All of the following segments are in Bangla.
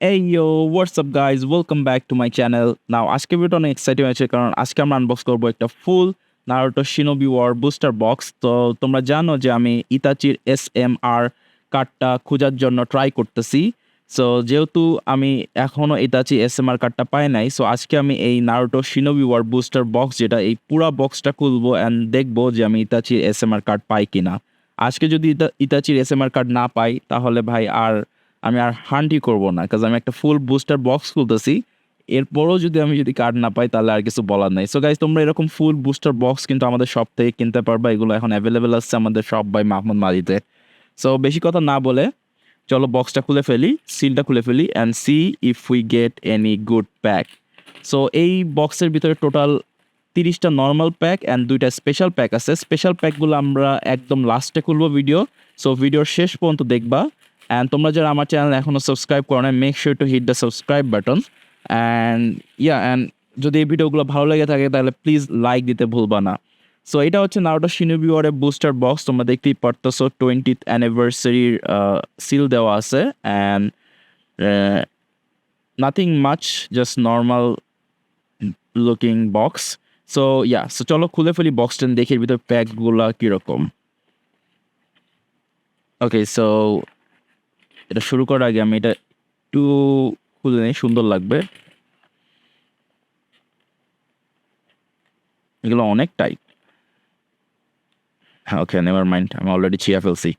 Hey yo, what's up guys? Welcome back to my channel. Now আজকে ভিডিওটা অনেক এক্সাইটিং আছে কারণ আজকে আমরা আনবক্স করব একটা full Naruto Shinobi war booster box. তো তোমরা জানো যে আমি ইতাচির এসএমআর কার্ডটা খোঁজার জন্য ট্রাই করতেছি। সো যেহেতু আমি এখনো ইতাচি এসএমআর কার্ডটা পাই নাই, সো আজকে আমি এই Naruto Shinobi war booster box যেটা এই পুরা বক্সটা খুলবো অ্যান্ড দেখবো যে আমি ইতাচির এসএমআর কার্ড পাই কিনা। আজকে যদি ইতাচির এসএমআর কার্ড না পাই তাহলে ভাই আমি আর হান্টই করব না, কাজ আমি একটা ফুল বুস্টার বক্স খুলতেছি। এরপরও যদি কার্ড না পাই তাহলে আর কিছু বলার নাই। সো গাইজ, তোমরা এরকম ফুল বুস্টার বক্স কিন্তু আমাদের শপ থেকে কিনতে পারবা। এগুলো এখন অ্যাভেলেবেল আছে আমাদের শপ বাই মাহমুদ মালিতে। সো বেশি কথা না বলে চলো বক্সটা খুলে ফেলি, সিলটা খুলে ফেলি and see if we get any good pack. So এই বক্সের ভিতরে টোটাল 30টা নর্মাল প্যাক অ্যান্ড 2টা স্পেশাল প্যাক আছে। স্পেশাল প্যাকগুলো আমরা একদম লাস্টে খুলবো ভিডিও, সো ভিডিওর শেষ পর্যন্ত দেখবা। অ্যান্ড তোমরা যারা আমার চ্যানেল এখনও সাবস্ক্রাইব করো না, make sure to hit the subscribe button. And and যদি এই ভিডিওগুলো ভালো লেগে থাকে তাহলে প্লিজ লাইক দিতে ভুলবা না। সো এটা হচ্ছে নারুটো শিনোবি ওয়ারের বুস্টার বক্স। তোমরা দেখতেই পারতেছো 20th অ্যানিভার্সারির সিল দেওয়া আছে and nothing much, just normal looking box. So চলো খুলে ফেলি বক্সটা, দেখি এর ভিতরে প্যাকগুলা কীরকম। ওকে, সো এটা শুরু করার আগে আমি এটা একটু খুলে নিই, সুন্দর লাগবে। এগুলো অনেক টাইট। হ্যাঁ, ওকে, নেভার মাইন্ড, আমি অলরেডি ছিঁড়া ফেলছি।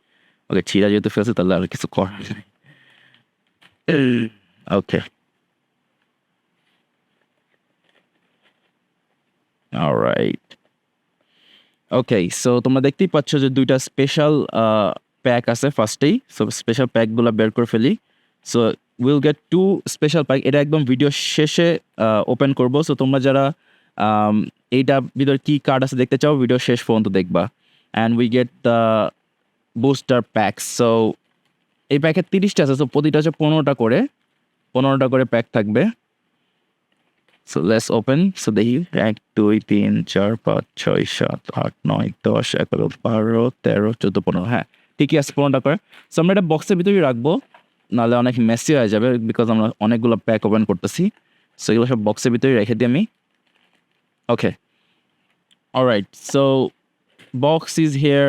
ওকে, ছিঁড়া যেহেতু ফেলছি তাহলে আর কিছু করার নেই। ওকে, অলরাইট। ওকে, সো তোমরা দেখতেই পাচ্ছ যে 2টা স্পেশাল প্যাক আছে ফার্স্টেই। সো স্পেশাল প্যাকগুলো বের করে ফেলি। So will get 2 special pack. এটা একদম ভিডিও শেষে ওপেন করব। সো তোমরা যারা এইটা ভিতরে কী কার্ড আছে দেখতে চাও, ভিডিও শেষ পর্যন্ত দেখবা। And we get the booster pack. So এই প্যাকের 30টা আছে, সো প্রতিটা হচ্ছে 15টা করে প্যাক থাকবে। So let's open. সো দেখি 1 2 3 4 5 6 7 8 9 10 11 12 13 14 15। হ্যাঁ, ঠিকই আছে, 15টা করে। সো আমরা এটা বক্সের ভিতরেই রাখবো, নাহলে অনেক মেসি হয়ে যাবে বিকজ আমরা অনেকগুলো প্যাক ওপেন করতেছি। সো এগুলো সব বক্সের ভিতরেই রেখে দিই আমি। Okay, alright. So box is here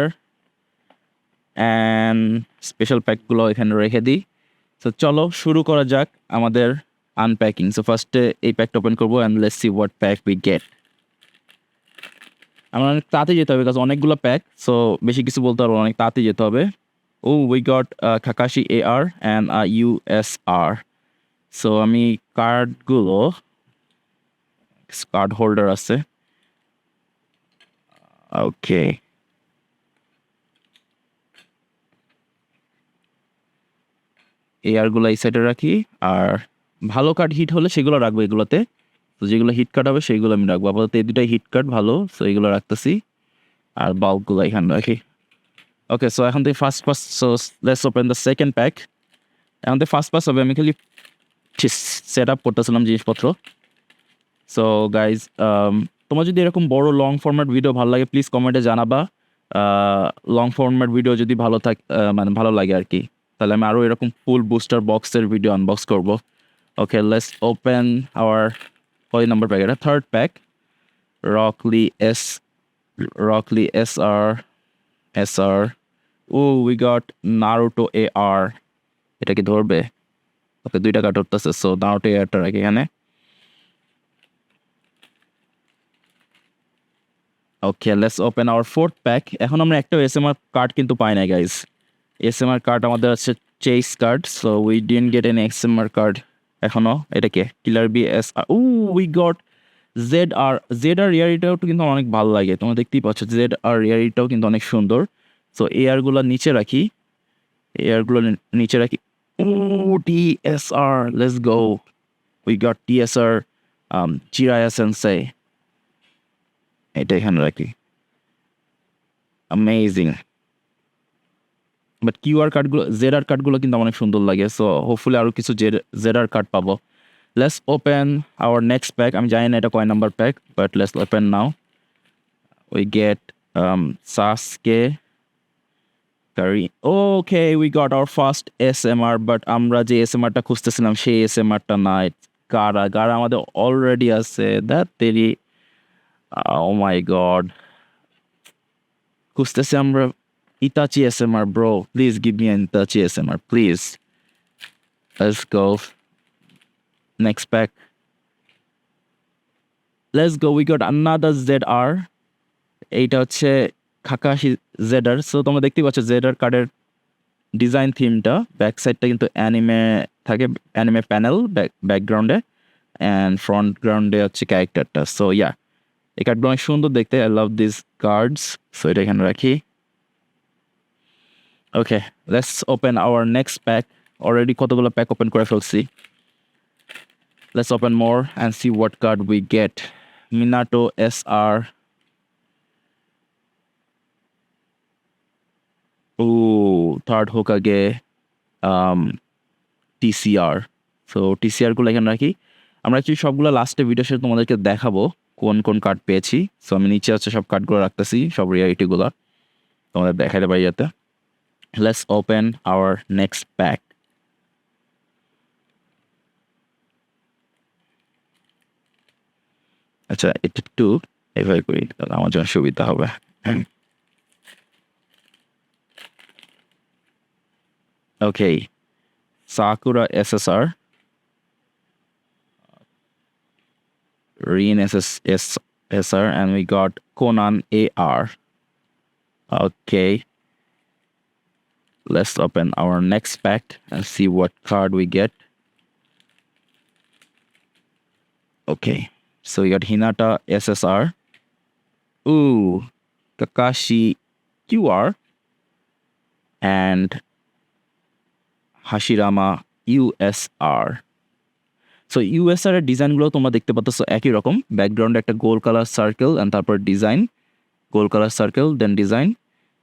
and special প্যাকগুলো এখানে রেখে দিই। সো চলো শুরু করা যাক আমাদের আনপ্যাকিং। সো ফার্স্টে এই প্যাকটা ওপেন করবো and let's see what pack we get. আমার অনেক তাড়াতাড়ি যেতে হবে, কাজ অনেকগুলো প্যাক। সো বেশি কিছু বলতে পারবো, অনেক তাড়াতাড়ি যেতে হবে। Oh, we got Kakashi AR and USR। So আমি কার্ডগুলো, কার্ড হোল্ডার আছে। ওকে, ARগুলো এই সাইডে রাখি, আর ভালো কার্ড হিট হলে সেগুলো রাখবো এগুলোতে। তো যেগুলো হিট কার্ড হবে সেইগুলো আমি রাখবো। আপাতত এই দুটাই হিট কার্ড ভালো, সো এগুলো রাখতেছি। আর বাল্বগুলো এখানে রাখি। ওকে, সো এখন থেকে first so let's open the second pack. এখন থেকে ফার্স্ট হবে, আমি খালি সেট আপ করতেছিলাম জিনিসপত্র। সো গাইজ, তোমার যদি এরকম বড় লং ফরম্যাট ভিডিও ভালো লাগে প্লিজ কমেন্টে জানাবা। লং ফরম্যাট ভিডিও যদি মানে ভালো লাগে আর কি, তাহলে আমি আরও এরকম ফুল বুস্টার বক্সের ভিডিও আনবক্স করবো। ওকে, লেটস ওপেন আওয়ার কয় নাম্বার প্যাক? এটা third pack. Rock Lee SR। Oh, we got Naruto AR। এটা কি ধরবে? ওকে, 2টা কার্ড ধরতেছে, সো নারুটো ARটা রাখি এখানে। Okay, let's open our fourth pack. এখন আমরা একটা এসএমআর কার্ড কিন্তু পাই না গাইজ। এসএমআর কার্ড আমাদের আছে chase card, so we didn't get an SMR card এখনো। এটা কে? Killer BSR। Oh, we got ZR রিয়ারিটাও কিন্তু অনেক ভালো লাগে, তোমরা দেখতেই পাচ্ছ ZR রিয়ারিটাও কিন্তু অনেক সুন্দর। সো ARগুলো নিচে রাখি, ARগুলো নিচে রাখি। ও, TSR, let's go. We got TSR চিরায়া সেন্সেই। এটা এখানে রাখি। অ্যামেজিং। বাট ZR কার্ডগুলো কিন্তু অনেক সুন্দর লাগে। সো হোপফুলি আরও কিছু ZR কার্ড পাবো। Let's open our next pack. আমি জানি না এটা কয় number pack, but let's open now. We get সাসকে, Curry. Okay, we got our first SMR, but আমরা যে SMR টা খুঁজতেছিলাম সেই SMR টা না। গাড়া গাড়া আমাদের অলরেডি আছে। That Teri, oh my god, খুঁজতেছি আমরা Itachi SMR, bro. Please give me an Itachi SMR, please. Let's go. Next pack. Let's go. We got another ZR. এইটা হচ্ছে কাকাশি ZR. সো তোমরা দেখতে পাচ্ছ ZR কার্ডের ডিজাইন থিমটা, ব্যাক সাইডটা কিন্তু অ্যানিমে থাকে, অ্যানিমে প্যানেল ব্যাকগ্রাউন্ডে, অ্যান্ড ফ্রন্ট গ্রাউন্ডে হচ্ছে ক্যারেক্টারটা। সো ইয়া, এই কার্ডগুলো অনেক সুন্দর দেখতে। I love this cards. So এটা এখানে রাখি। Okay, let's open our next pack. Already কতগুলো প্যাক ওপেন করে ফেলছি। Let's open more and see what card we get. Minato SR. Third Hokage, TCR. সো TCR গুলো এখানে রাখি। আমরা অ্যাকচুয়ালি সবগুলো লাস্টে ভিডিও শেষে তোমাদেরকে দেখাবো কোন কোন কার্ড পেয়েছি। সো আমি নিচে হচ্ছে সব কার্ডগুলো রাখতেছি, সব রিয়ালিটিগুলো তোমাদের দেখাতে পারি যাতে। Let's open our next pack. আচ্ছা, এটা একটু এভাবে করি, তাহলে আমার জন্য সুবিধা হবে। ওকে, Sakura SSR, Rin SSR, and we got Conan AR. Okay, let's open our next pack and see what card we get. Okay, so we got Hinata SSR. Kakashi QR and Hashirama USR. So USR এর ডিজাইনগুলো তোমরা দেখতে পাচ্ছ একই রকম, ব্যাকগ্রাউন্ডে একটা গোল কালার সার্কেল অ্যান্ড তারপর ডিজাইন, গোল colour circle then design.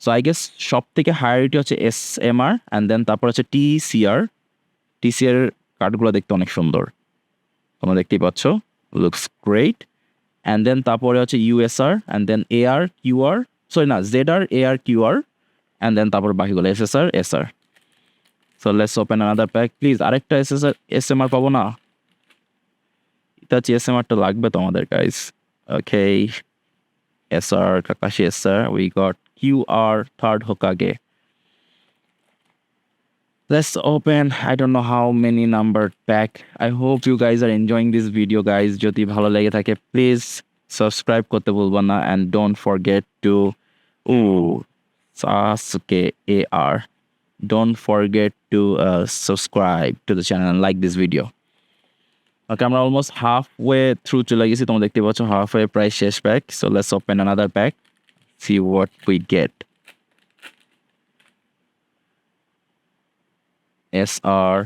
So I guess সব থেকে হায়ারিটি হচ্ছে SMR অ্যান্ড দেন তারপর হচ্ছে TCR। TCR কার্ডগুলো দেখতে অনেক সুন্দর, তোমরা দেখতেই পাচ্ছ, লুকস গ্রেট। অ্যান্ড দেন তারপরে হচ্ছে USR and then AR QR, sorry না, ZR AR QR, and then তারপর বাকিগুলো SSR SR। So let's open another pack please. আরেকটা SMR পাবো না? Itachi SMR টা লাগবে তো আমাদের guys. Okay, SR, Kakashi SR, we got QR, third Hokage. Let's open, I don't know how many numbered pack. I hope you guys are enjoying this video guys. যদি ভালো লেগে থাকে প্লিজ সাবস্ক্রাইব করতে ভুলবেন না, and don't forget to Sasuke AR. Don't forget to subscribe to the channel and like this video. ওকে, আমরা অলমোস্ট হাফ ওয়ে থ্রু চলে গেছি, তোমরা দেখতে পাচ্ছ হাফ ওয়ে প্রায় শেষ pack. So let's open another pack, see what we get. SR,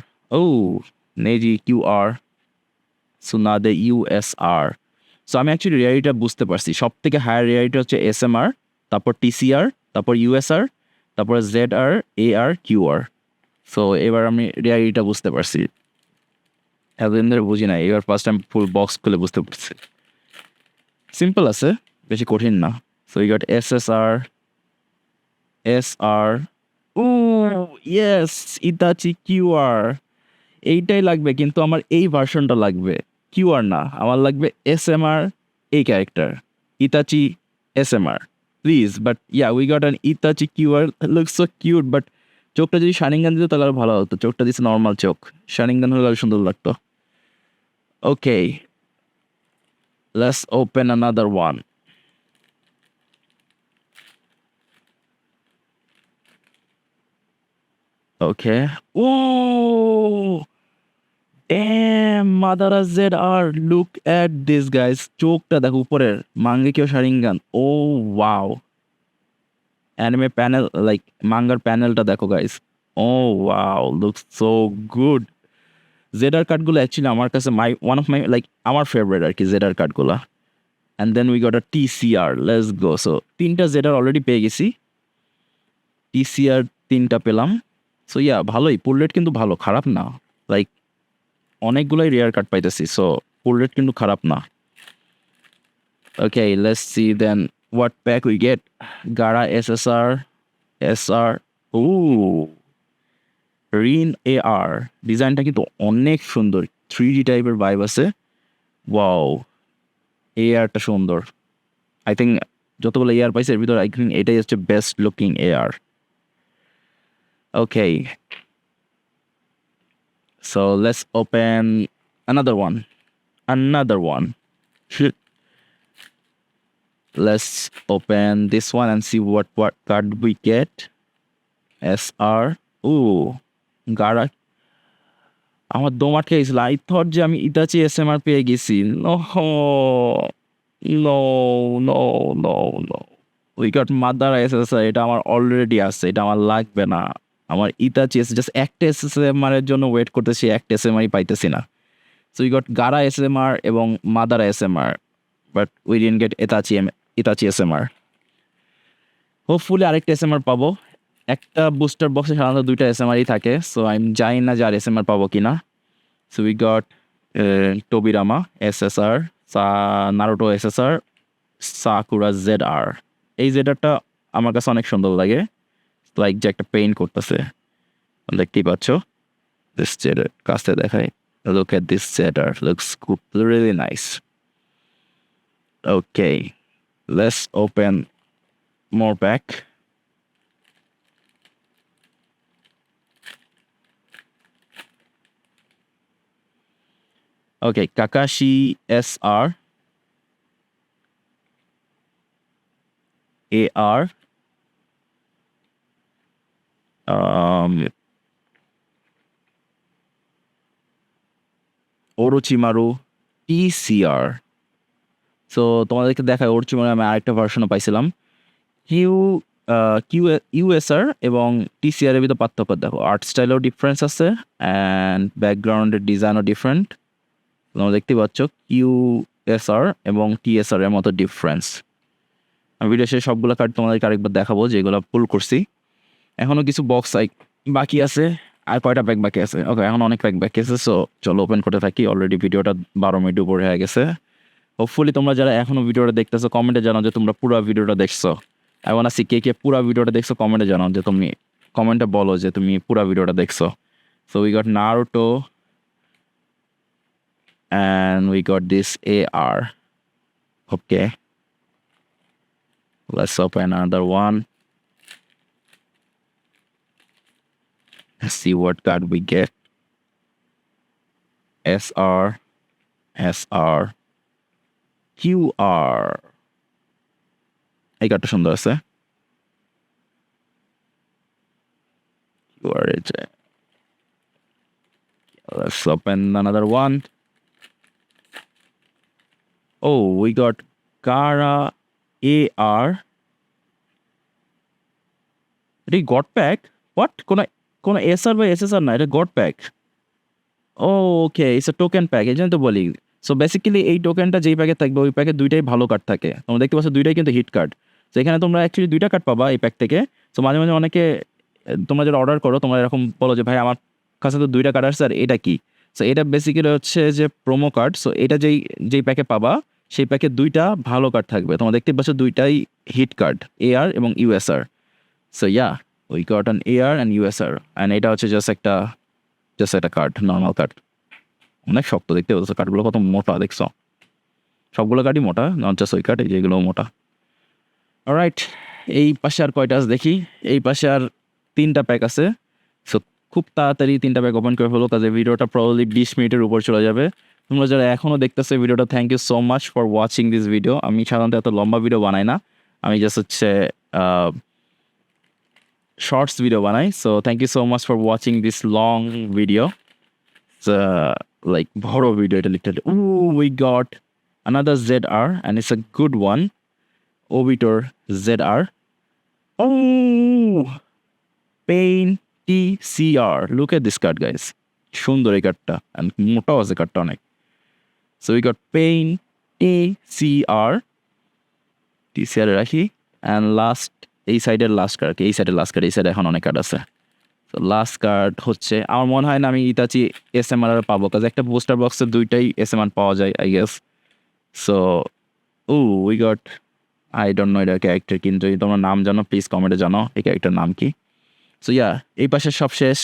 Neji QR, Tsunade USR. So আমি অ্যাকচুয়ালি রিয়ালিটিটা বুঝতে পারছি, সব থেকে হায়ার রিয়ালিটি হচ্ছে SMR, তারপর TCR, তারপর USR, তারপর ZR AR QR। সো এবার আমি রিয়ালিটিটা বুঝতে পারছি, এতদিন ধরে বুঝি না, এবার ফার্স্ট টাইম ফুল বক্স খুলে বুঝতে পারছি। সিম্পল আছে, বেশি কঠিন না। So you got SSR, SR, yes, Itachi QR। এইটাই লাগবে, কিন্তু আমার এই ভার্সনটা লাগবে, QR না, আমার লাগবে SMR, এই character Itachi SMR please. But yeah, we got an Itachi QR, looks so cute, but চোখটা যদি শানিংগান দিত তাহলে আরো ভালো হতো। চোখটা দিচ্ছে নর্মাল চোখ, শানিংগান হলে আরো সুন্দর লাগতো। Okay, let's open another one. Okay. Damn, Madara ZR. Look at this, guys. চোখটা দেখো উপরের, Mangekyo Sharingan. Wow. Anime panel, like মাঙ্গার প্যানেলটা দেখো guys. Wow, looks so good. ZR কার্ডগুলো অ্যাকচুয়ালি আমার কাছে one of my like আমার ফেভারিট আর কি ZR কার্ডগুলো। And then we got a TCR. Let's go. So তিনটা ZR অলরেডি পেয়ে গেছি, TCR তিনটা পেলাম। সো ইয়া, ভালোই, পুল রেট কিন্তু ভালো, খারাপ না। লাইক অনেকগুলোই রেয়ার কার্ড পাইতেছি, সো পুল রেট কিন্তু খারাপ না। Okay, let's see then what pack we get. Gaara SSR, SR, O Rin AR ডিজাইনটা কিন্তু অনেক সুন্দর, 3D টাইপের ভাইব আছে। ওয়াও, ARটা সুন্দর। আই থিঙ্ক যতগুলো AR পাইছে এর ভিতরে আই থিঙ্ক এটাই হচ্ছে best looking AR। Okay, so let's open another one. Let's open this one and see what card we get. SR. Ooh, Gara. আমার দম আটকে গেছিল। আই থট যে আমি ইতাচি SMR পেয়ে গেছি। No no no no no, we got Madara SSR। এটা আমার অলরেডি আছে, এটা আমার লাগবে না। আমার ইতাচি জাস্ট একটা SMR এর জন্য ওয়েট করতেছি, একটা SMR পাইতেছি না। সো উই গট গারা SMR এবং mother SMR, but we didn't gate Itachi SMR। Hopefully আরেকটা SMR পাবো। একটা বুস্টার বক্সে সাধারণত 2টা SMRই থাকে, সো আমি জানি না যে আর SMR পাবো কিনা। So we got Tobirama SSR, Naruto SSR, Sakura ZR। এই ZRটা আমার কাছে অনেক সুন্দর লাগে, লাইক যে একটা পেইন্ট করতেছে, দেখতেই পাচ্ছ। দিস ZR কাছে দেখাই, look at this ZR, looks really nice. Okay, let's open more pack. Okay, Kakashi SR, AR, Orochimaru TCR। So তোমাদেরকে দেখায় Orochimaru আমি আরেকটা ভার্সনও পাইছিলাম। ইউএসআর এবং TCR এর ভিতরে পার্থক্য দেখো, আর্ট স্টাইলেও ডিফারেন্স আছে অ্যান্ড ব্যাকগ্রাউন্ডের ডিজাইনও ডিফারেন্ট। তোমরা দেখতে পাচ্ছ QSR এবং TSR এর মতো ডিফারেন্স। আমি ভিডিও শেষে সবগুলো কার্ড তোমাদেরকে আরেকবার দেখাবো যেগুলো পুল করছি। এখনও কিছু বক্স বাকি আছে, আর কয়টা প্যাক বাকি আছে। ওকে, এখন অনেক প্যাক বাকি আছে, সো চলো ওপেন করতে থাকি। অলরেডি ভিডিওটা 12 মিনিট উপরে হয়ে গেছে। হোপফুলি তোমরা যারা এখনো ভিডিওটা দেখতেছো কমেন্টে জানাও যে তোমরা পুরো ভিডিওটা দেখছো। I want to C K পুরো ভিডিওটা দেখছো, কমেন্টে জানাও যে তুমি, কমেন্টে বলো যে তুমি পুরো ভিডিওটা দেখছো। So we got Naruto and we got this AR. Okay, let's open another one. Let's see what card we get. SR, SR, QR. এই কার্ডটা সুন্দর আছে। QR is let's open another one. Oh, we got Gara AR. এটা গড প্যাক? হোয়াট? কোন SR বা SSR না, এটা god pack. Okay, it's a token pack, এই জন্য তো বলি। সো বেসিক্যালি এই টোকেনটা যেই প্যাকে থাকবে ওই প্যাকে দুইটাই ভালো কার্ড থাকে। তোমরা দেখতে পাচ্ছ দুইটাই কিন্তু হিট কার্ড। তো এখানে তোমরা অ্যাকচুয়ালি 2টা কার্ড পাবা এই প্যাক থেকে। সো মাঝে মাঝে অনেকে তোমরা যারা অর্ডার করো তোমরা এরকম বলো যে ভাই আমার কাছে তো 2টা কার্ড আসছে, আর এটা কি? সো এটা বেসিক্যালি হচ্ছে যে প্রোমো কার্ড। সো এটা যেই প্যাকে পাবা সেই প্যাকে 2টা ভালো কার্ড থাকবে। তোমরা দেখতে পাচ্ছ দুইটাই হিট কার্ড, AR এবং USR। So yeah, we got an AR and USR, and এটা হচ্ছে জাস্ট একটা কার্ড, নর্মাল কার্ড। অনেক শক্ত দেখতে পাচ্ছ, কার্ডগুলো কত মোটা দেখছো। সবগুলো কার্ডই মোটা, নট জাস্ট ওই কার্ড, যেগুলো মোটা। অলরাইট, এই পাশে আর কয়টা আছে দেখি। এই পাশে আর 3টা প্যাক আছে। সো খুব তাড়াতাড়ি 3টা প্যাক ওপেন করে ফেলো, কাজে ভিডিওটা প্রবাবলি 20 মিনিটের উপর চলে যাবে। তোমরা যারা এখনও দেখতেছো ভিডিওটা, thank you so much for watching this video. আমি সাধারণত এত লম্বা ভিডিও বানাই না, আমি জাস্ট হচ্ছে শর্টস ভিডিও বানাই। So thank you so much for watching this long video. Like বড় ভিডিও এটা literally. We got another ZR and it's a good one. Obiter ZR. Oh, Pain TCR. Look at this card, guys. সুন্দর এই কার্ডটা, and মোটাও আছে কার্ডটা অনেক। So we got Pain TCR রাখি, and last এই সাইডের লাস্ট কার্ড, এই সাইডে এখন অনেক কার্ড আছে। তো লাস্ট কার্ড হচ্ছে, আমার মনে হয় না আমি ইতাচি SMR পাবো, কাজ একটা বুস্টার বক্সে 2টাই SMR পাওয়া যায় I guess. So we goat, I don't know এটা ক্যারেক্টার, কিন্তু যদি তোমরা নাম জানো প্লিজ কমেন্টে জানাও এই ক্যারেক্টার নাম কি। সো ইয়া এই পাশে সব শেষ,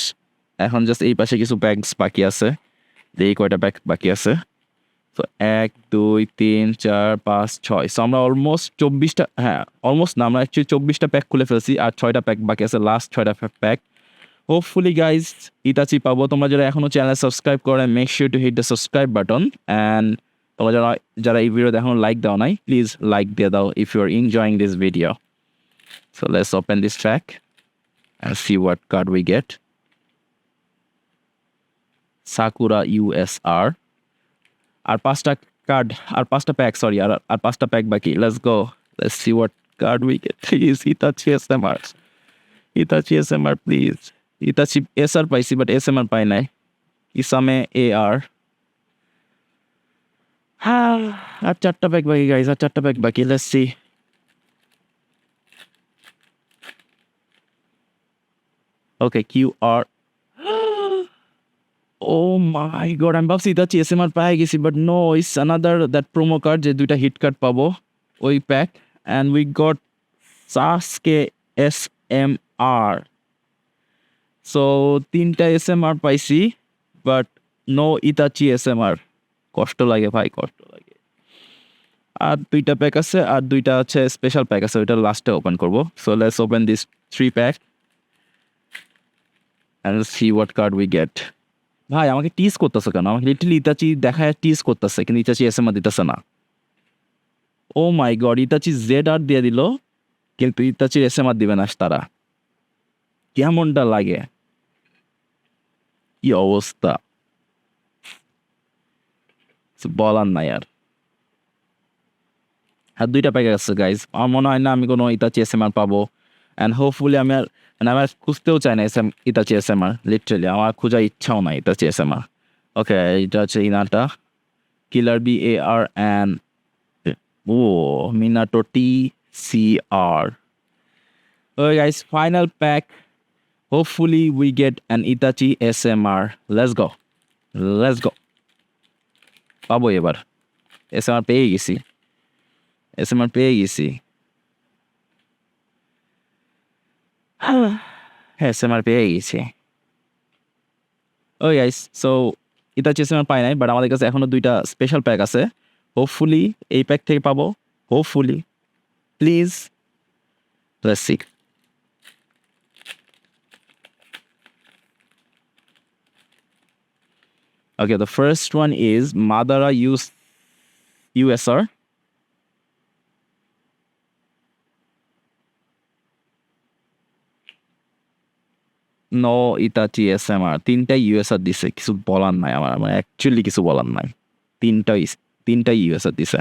এখন জাস্ট এই পাশে কিছু ব্যাগস বাকি আছে, এই কয়টা ব্যাগ বাকি আছে। তো 1 2 3 4 5 6, সো আমরা অলমোস্ট 24টা, হ্যাঁ অলমোস্ট না, আমরা অ্যাকচুয়ালি 24টা প্যাক খুলে ফেলছি, আর 6টা প্যাক বাকি আছে, লাস্ট 6টা প্যাক। হোপফুলি গাইজ ইতাচি পাবো। তোমরা যারা এখনো চ্যানেল সাবস্ক্রাইব করে, make sure to hit the subscribe button, and তোমরা যারা যারা এই ভিডিওতে এখনো লাইক দাও নাই, প্লিজ লাইক দিয়ে দাও if you are enjoying this video. So let's open this track and see what card we get. Sakura USR. আর 5টা কার্ড, আর 5টা প্যাক, সরি, আর 5টা প্যাক বাকি। Let's go, let's see what card we gate. Please Itachi SMR, Itachi SMR please. Itachi SR পাইছি, বাট SMR পাই নাই। ইসামে AR। হ্যাঁ, আর 4টা প্যাক বাকি গাইজ, আর 4টা প্যাক বাকি। Let's see. Okay, QR। Oh my god, আমি ভাবছি Itachi SMR পাই গেছি, but no, it's another that promo card, যে 2টা হিট কার্ড পাবো ওই pack, and we got Sasuke SMR. So 3টা SMR পাইছি, বাট নো Itachi SMR। কষ্ট লাগে ভাই, কষ্ট লাগে। আর 2টা প্যাক আছে, আর 2টা হচ্ছে স্পেশাল প্যাক আছে, ওইটা লাস্টে ওপেন করবো। So let's open this 3 pack and see what card we get. ভাই আমাকে টিজ করতেছে কেন? আমাকে লিটারলি ইতাচি দেখায় টিজ করতেছে, কিন্তু ইতাচি SMR দিতেছে না। ও মাই গড, ইতাচি ZR দিয়ে দিল, কিন্তু ইতাচির SMR দিবে না তারা। কেমনটা লাগে, কি অবস্থা, কিছু বলার নাই আর। হ্যাঁ, 2টা প্যাকেজ আছে গাইজ, আমার মনে হয় না আমি কোনো ইতাচি SMR পাবো, অ্যান্ড হোপফুলি আমি আর খুঁজতেও চাই না ইতাচি SMR, লিটারেলি আমার খোঁজার ইচ্ছাও নাই ইতাচি SMR। ওকে, এটা হচ্ছে ইনাটা, killer BAR, and oh Minato TCR। Okay guys, final pack. Hopefully we get an Itachi SMR. Let's go. Let's go. পাবো এবার। SMR পেয়ে গেছি। SMR পেয়ে গেছি। হ্যাঁ, SMR পেয়ে গেছি। Okay guys, so Itachi SMR পাই নাই, বাট আমাদের কাছে এখনো 2টা স্পেশাল প্যাক আছে। হোপফুলি এই প্যাক থেকে পাবো। Hopefully. Please. Let's see. Okay, the first one is Madara USR. No Itachi SMR। 3টাই USR দিছে, কিছু বলার নাই আমার অ্যাকচুয়ালি কিছু বলার নাই। 3টাই USR দিছে।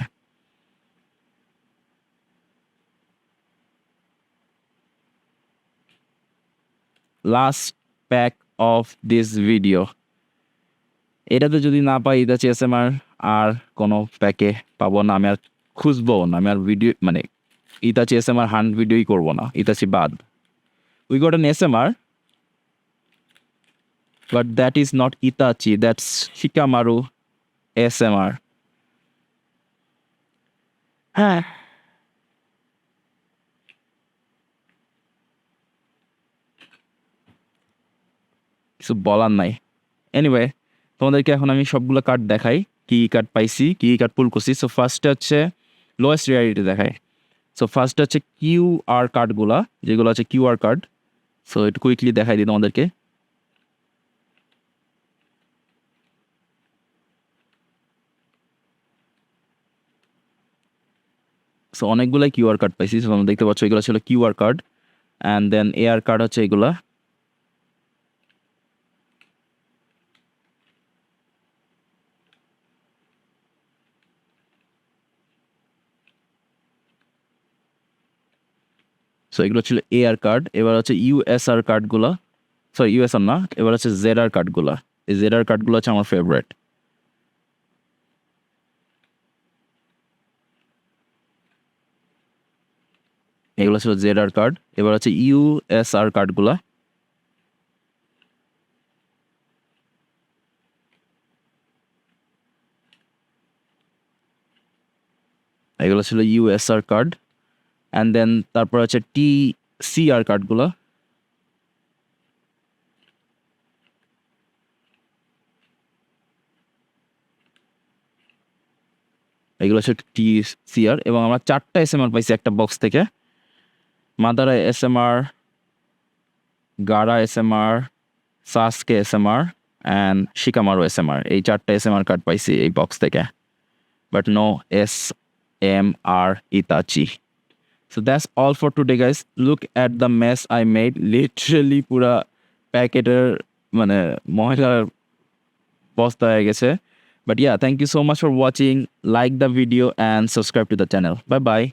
Last pack of this video. এটাতে যদি না পাই ইতাচি SMR, আর কোনো প্যাকে পাবো না, আমি আর খুঁজবো না, আমি আর ভিডিও মানে ইতাচি SMR হান্ট ভিডিওই করবো না, ইতাচি বাদ। We got an SMR, but that is not Itachi, that's Shikamaru SMR. হ্যাঁ, কিছু বলার নাই। এনিওয়ে, তোমাদেরকে এখন আমি সবগুলো কার্ড দেখাই, কী কার্ড পাইছি, কী কার্ড পুল করছি। সো ফার্স্টে হচ্ছে লোয়েস্ট রেয়ারিটি দেখায়। সো ফার্স্টে হচ্ছে QR কার্ডগুলা, যেগুলো আছে QR কার্ড। সো একটু কুইকলি দেখাই দিই তোমাদেরকে। সো অনেকগুলাই QR কার্ড পাইছি। সো তোমরা দেখতে পাচ্ছ এগুলো ছিল QR card, and then AR card হচ্ছে এগুলা। সো এগুলো ছিল AR কার্ড। এবার হচ্ছে USR কার্ডগুলা, সরি USR না, এবার হচ্ছে ZR কার্ডগুলা। এই ZR কার্ডগুলো হচ্ছে আমার ফেভারিট। এগুলো ছিল ZR কার্ড। এবার হচ্ছে USR কার্ডগুলা। এগুলো ছিল USR কার্ড, অ্যান্ড দেন তারপর হচ্ছে TCR কার্ডগুলো। এগুলো হচ্ছে টি সিআর, এবং আমরা 4টা এসএমআর পাইছি একটা বক্স থেকে। Madara SMR, Gaara SMR, Sasuke SMR and Shikamaru SMR, এই 4টা এসএমআর কার্ড পাইছি এই বক্স থেকে, but no SMR Itachi. So that's all for today guys. Look at the mess I made. Literally পুরা প্যাকেটের মানে ময়লার বস্তা হয়ে গেছে। But yeah, thank you so much for watching. Like the video and subscribe to the channel. Bye bye.